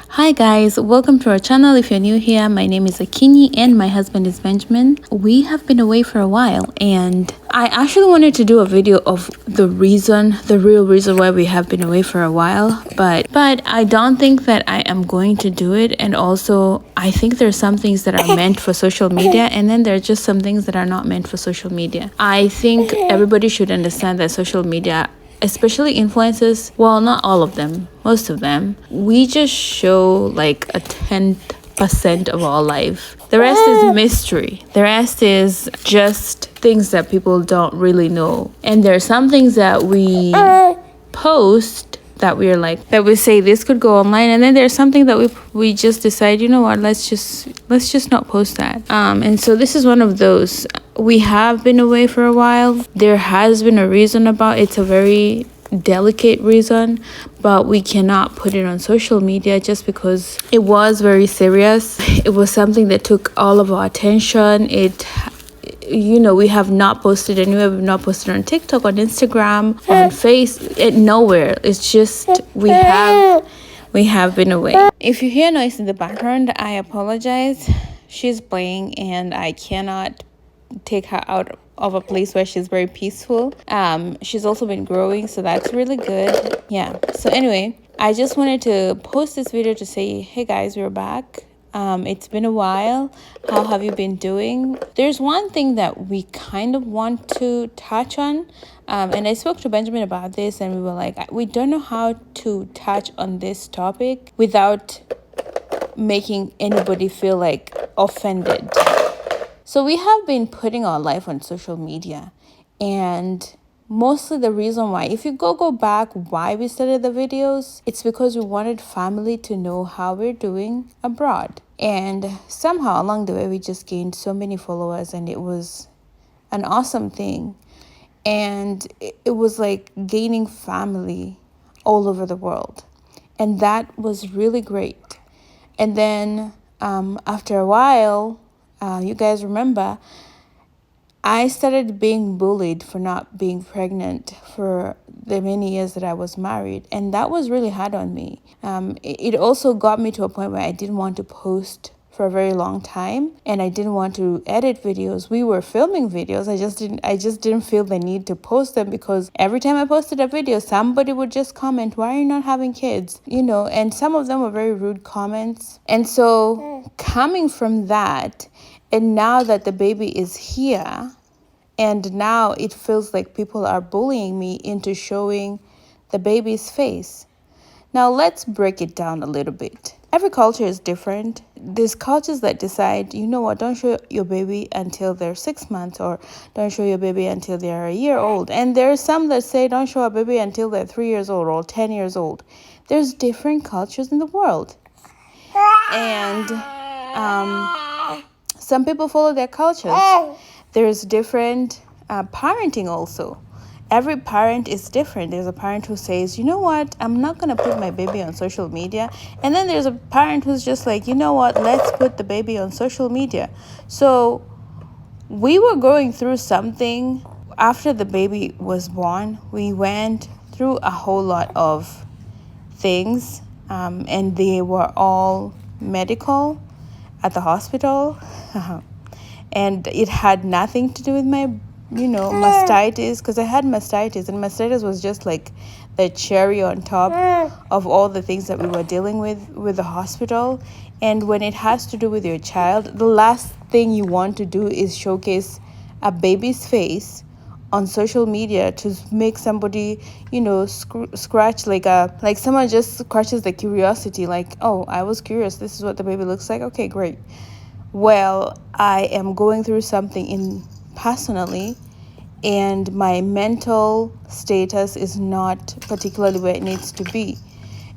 Hi guys, welcome to our channel. If you're new here, my name is Akinyi and my husband is Benjamin. We have been away for a while and I actually wanted to do a video of the real reason why we have been away for a while, but I don't think that I am going to do it. And also I think there's some things that are meant for social media and then there are just some things that are not meant for social media. I think everybody should understand that social media, especially influencers, well, not all of them, most of them, we just show like a 10% of our life. The rest is mystery. The rest is just things that people don't really know. And there are some things that we post that we're like, that we say this could go online, and then there's something that we just decide, you know what, let's just not post that. And so this is one of those. We have been away for a while. There has been a reason about it. It's a very delicate reason, but we cannot put it on social media just because it was very serious. It was something that took all of our attention. We have not posted anywhere. We've not posted on TikTok, on Instagram, on nowhere. It's just we have been away. If you hear noise in the background, I apologize. She's playing and I cannot take her out of a place where she's very peaceful. She's also been growing, so that's really good. Yeah. So anyway, I just wanted to post this video to say, hey guys, we're back. It's been a while. How have you been doing? There's one thing that we kind of want to touch on. And I spoke to Benjamin about this and we were like, we don't know how to touch on this topic without making anybody feel like offended. So we have been putting our life on social media, and mostly the reason why, if you go back why we started the videos, it's because we wanted family to know how we're doing abroad. And somehow along the way, we just gained so many followers and it was an awesome thing. And it was like gaining family all over the world. And that was really great. And then after a while, you guys remember, I started being bullied for not being pregnant for the many years that I was married. And that was really hard on me. It also got me to a point where I didn't want to post for a very long time. And I didn't want to edit videos. We were filming videos. I just didn't feel the need to post them because every time I posted a video, somebody would just comment, why are you not having kids? And some of them were very rude comments. And so coming from that, and now that the baby is here, and now it feels like people are bullying me into showing the baby's face. Now let's break it down a little bit. Every culture is different. There's cultures that decide, you know what, don't show your baby until they're 6 months, or don't show your baby until they're a year old. And there are some that say don't show a baby until they're 3 years old or 10 years old. There's different cultures in the world. And some people follow their cultures. There's different parenting also. Every parent is different. There's a parent who says, you know what, I'm not going to put my baby on social media. And then there's a parent who's just like, you know what, let's put the baby on social media. So we were going through something after the baby was born. We went through a whole lot of things, and they were all medical at the hospital. And it had nothing to do with my mastitis, because I had mastitis, and mastitis was just like the cherry on top of all the things that we were dealing with the hospital. And when it has to do with your child, the last thing you want to do is showcase a baby's face on social media to make somebody scratch like someone just scratches the curiosity, like, oh, I was curious, this is what the baby looks like, okay, great. Well, I am going through something personally, and my mental status is not particularly where it needs to be.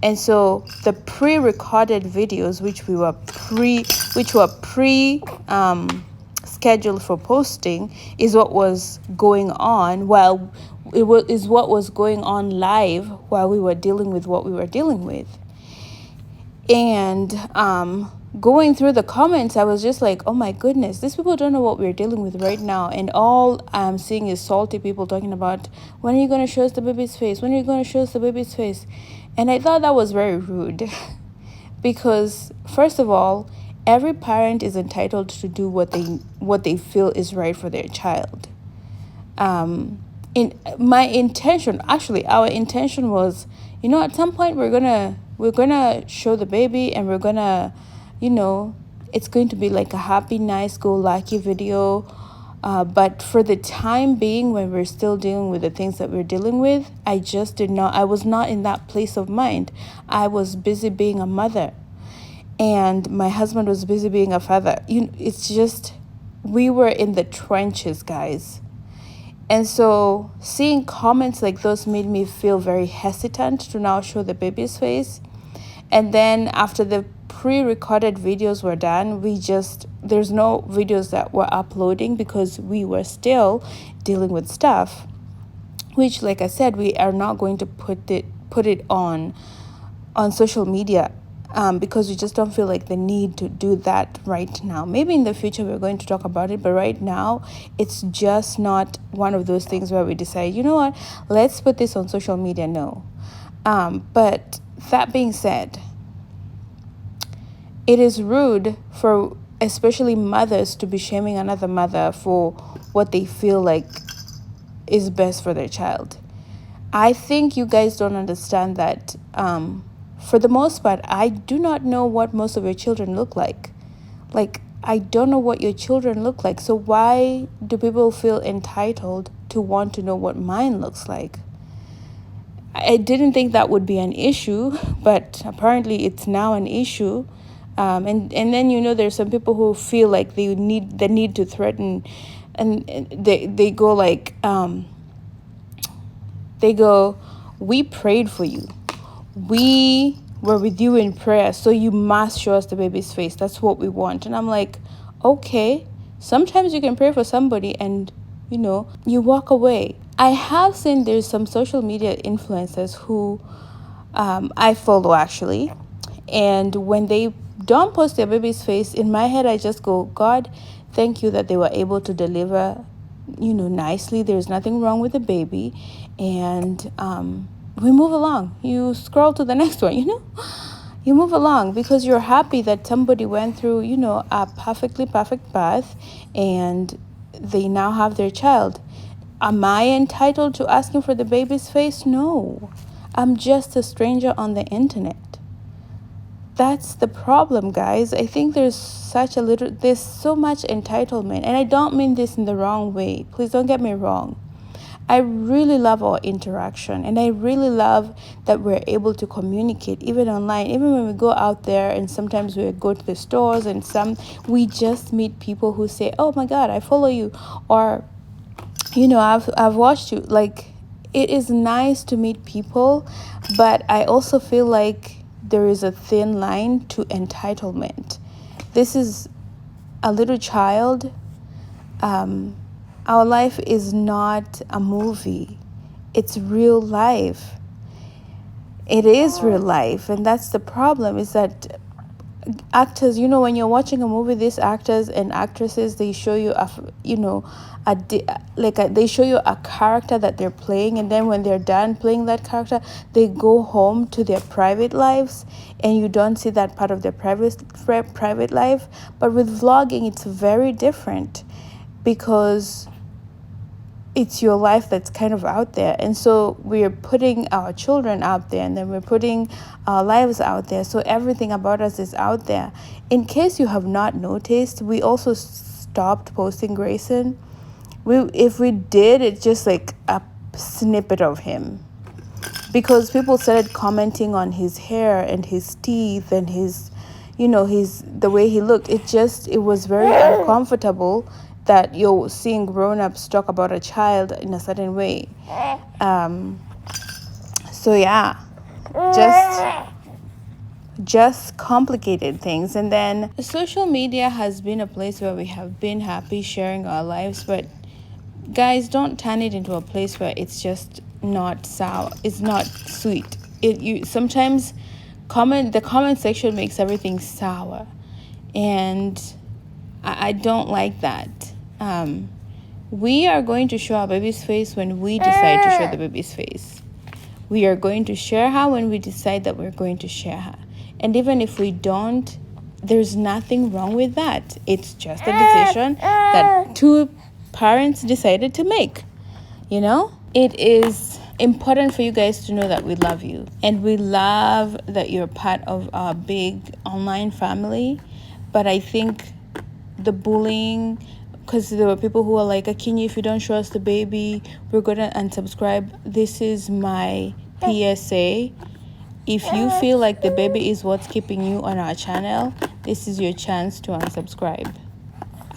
And so the pre-recorded videos, which were scheduled for posting, is what was going on is what was going on live while we were dealing with what we were dealing with. And going through the comments, I was just like, oh my goodness, these people don't know what we're dealing with right now. And all I'm seeing is salty people talking about, when are you going to show us the baby's face? When are you going to show us the baby's face? And I thought that was very rude because first of all, every parent is entitled to do what they feel is right for their child. In my intention, actually our intention was, at some point we're gonna show the baby, and we're gonna, it's going to be like a happy, nice, go lucky video. But for the time being, when we're still dealing with the things that we're dealing with, I was not in that place of mind. I was busy being a mother, and my husband was busy being a father. It's just, we were in the trenches, guys. And so seeing comments like those made me feel very hesitant to now show the baby's face. And then after the pre-recorded videos were done, there's no videos that we're uploading because we were still dealing with stuff, which, like I said, we are not going to put it on social media, because we just don't feel like the need to do that right now. Maybe in the future we're going to talk about it, but right now it's just not one of those things where we decide, you know what, let's put this on social media. No. But that being said, it is rude for especially mothers to be shaming another mother for what they feel like is best for their child. I think you guys don't understand that. For the most part, I do not know what most of your children look like. Like, I don't know what your children look like. So why do people feel entitled to want to know what mine looks like? I didn't think that would be an issue, but apparently it's now an issue. And then, there's some people who feel like they need to threaten, and they go like, we prayed for you. We were with you in prayer, so you must show us the baby's face. That's what we want. And I'm like, okay, sometimes you can pray for somebody and, you walk away. I have seen there's some social media influencers who I follow, actually. And when they don't post their baby's face, in my head, I just go, God, thank you that they were able to deliver, nicely. There's nothing wrong with the baby. And we move along. You scroll to the next one, you move along because you're happy that somebody went through, a perfectly perfect path and they now have their child. Am I entitled to asking for the baby's face? No. I'm just a stranger on the internet. That's the problem, guys. I think there's so much entitlement. And I don't mean this in the wrong way. Please don't get me wrong. I really love our interaction, and I really love that we're able to communicate even online, even when we go out there, and sometimes we go to the stores and we just meet people who say, oh my God, I follow you, or, I've watched you. Like, it is nice to meet people, but I also feel like there is a thin line to entitlement. This is a little child. Our life is not a movie. It's real life. It is real life. And that's the problem, is that actors, when you're watching a movie, these actors and actresses, they show you they show you a character that they're playing, and then when they're done playing that character, they go home to their private lives, and you don't see that part of their private life. But with vlogging, it's very different, because it's your life that's kind of out there. And so we're putting our children out there, and then we're putting our lives out there. So everything about us is out there. In case you have not noticed, we also stopped posting Grayson. If we did, it's just like a snippet of him, because people started commenting on his hair and his teeth and the way he looked. It was very uncomfortable that you're seeing grown-ups talk about a child in a certain way. So yeah, just complicated things. And then social media has been a place where we have been happy sharing our lives, but guys, don't turn it into a place where it's just not sour. It's not sweet. Sometimes the comment section makes everything sour, and I don't like that. We are going to show our baby's face when we decide to show the baby's face. We are going to share her when we decide that we're going to share her. And even if we don't, there's nothing wrong with that. It's just a decision that two parents decided to make. You know, it is important for you guys to know that we love you, and we love that you're part of our big online family. But I think the bullying, because there were people who were like, Akinyi, if you don't show us the baby, we're gonna unsubscribe. This is my PSA. If you feel like the baby is what's keeping you on our channel, this is your chance to unsubscribe.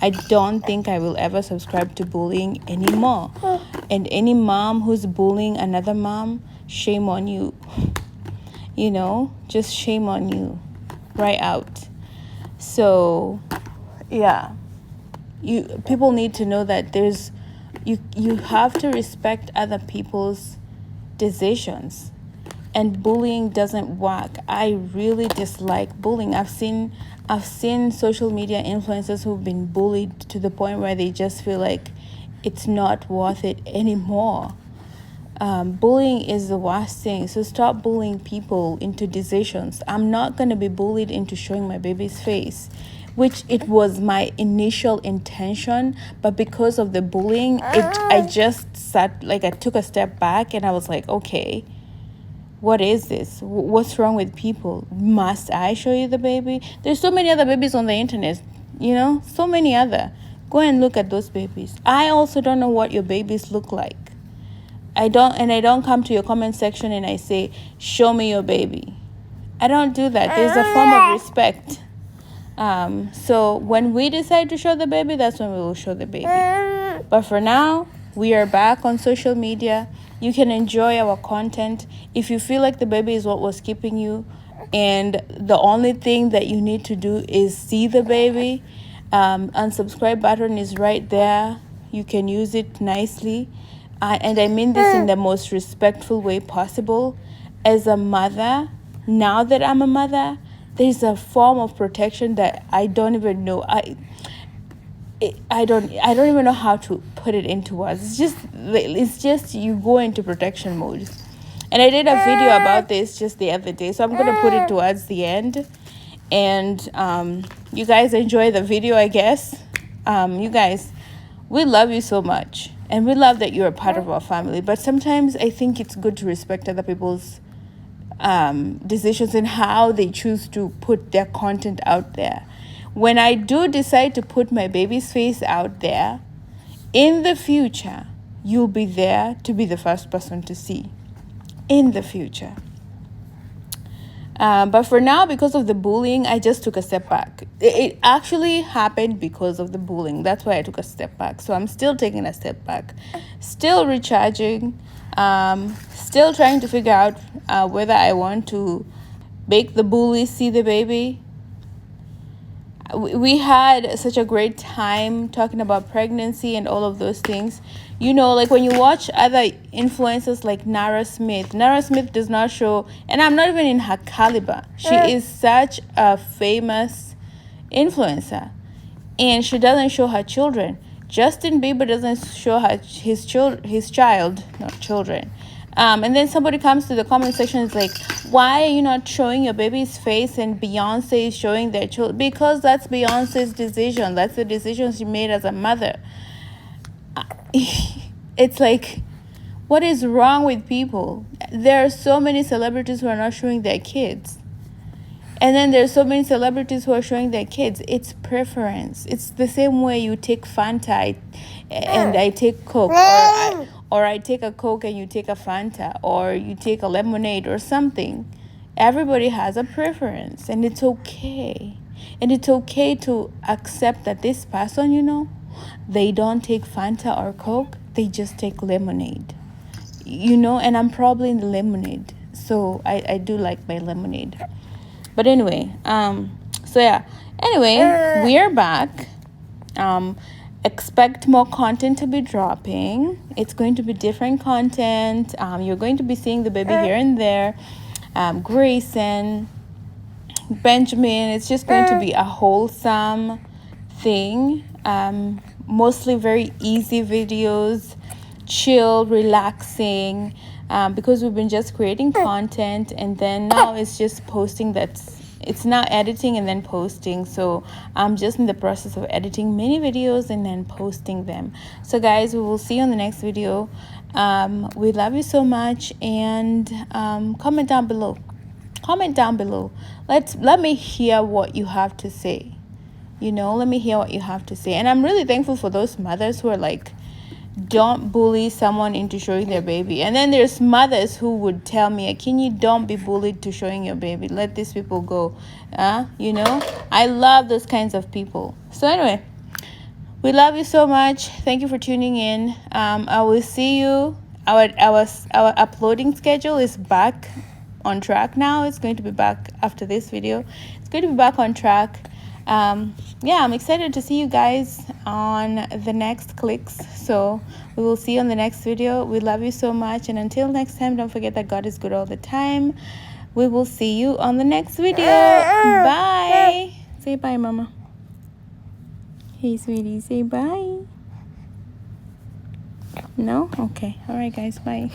I don't think I will ever subscribe to bullying anymore. And any mom who's bullying another mom, shame on you. You know, just shame on you. Right out. So, yeah. People need to know that you have to respect other people's decisions. And bullying doesn't work. I really dislike bullying. I've seen social media influencers who've been bullied to the point where they just feel like it's not worth it anymore. Bullying is the worst thing. So stop bullying people into decisions. I'm not going to be bullied into showing my baby's face, which it was my initial intention. But because of the bullying, I just sat, like, I took a step back and I was like, okay, what is this? What's wrong with people? Must I show you the baby? There's so many other babies on the internet, you know, so many other. Go and look at those babies. I also don't know what your babies look like. I don't come to your comment section and I say, show me your baby. I don't do that. There's a form of respect. So when we decide to show the baby, that's when we will show the baby. But for now, we are back on social media. You can enjoy our content. If you feel like the baby is what was keeping you, and the only thing that you need to do is see the baby, unsubscribe button is right there. You can use it nicely. And I mean this in the most respectful way possible. As a mother, now that I'm a mother, there's a form of protection that I don't even know. I don't even know how to put it into words. It's just you go into protection mode. And I did a video about this just the other day, so I'm gonna put it towards the end. And you guys enjoy the video, I guess. You guys, we love you so much, and we love that you're a part of our family. But sometimes I think it's good to respect other people's decisions and how they choose to put their content out there. When I do decide to put my baby's face out there, in the future, you'll be there to be the first person to see. In the future. But for now, because of the bullying, I just took a step back. It actually happened because of the bullying. That's why I took a step back. So I'm still taking a step back. Still recharging. Still trying to figure out whether I want to make the bully see the baby. We had such a great time talking about pregnancy and all of those things. You know, like when you watch other influencers like Nara Smith does not show, and I'm not even in her caliber. She is such a famous influencer, and she doesn't show her children. Justin Bieber doesn't show his child, not children. And then somebody comes to the comment section and is like, why are you not showing your baby's face and Beyonce is showing their children? Because that's Beyonce's decision. That's the decision she made as a mother. It's like, what is wrong with people? There are so many celebrities who are not showing their kids. And then there's so many celebrities who are showing their kids. It's preference. It's the same way you take Fanta and I take Coke, or I take a Coke and you take a Fanta, or you take a lemonade or something. Everybody has a preference, and it's okay. And it's okay to accept that this person, you know, they don't take Fanta or Coke, they just take lemonade. You know, and I'm probably in the lemonade. So I do like my lemonade. But anyway, so yeah. Anyway, we are back. Expect more content to be dropping. It's going to be different content. You're going to be seeing the baby here and there. Grayson, Benjamin. It's just going to be a wholesome thing. Mostly very easy videos, chill, relaxing. Because we've been just creating content, and then now it's just posting it's now editing and then posting. So I'm just in the process of editing many videos and then posting them. So guys, we will see you on the next video. We love you so much, and comment down below. Comment down below. Let me hear what you have to say. Let me hear what you have to say. And I'm really thankful for those mothers who are like, don't bully someone into showing their baby. And then there's mothers who would tell me, Akinyi, don't be bullied to showing your baby. Let these people go. I love those kinds of people. So anyway, we love you so much. Thank you for tuning in. I will see you. Our uploading schedule is back on track now. It's going to be back after this video. It's going to be back on track. Yeah, I'm excited to see you guys on the next clicks. So we will see you on the next video. We love you so much, and until next time, don't forget that God is good all the time. We will see you on the next video. Bye. Say bye, mama. Hey sweetie, say bye. No? Okay. All right guys, bye.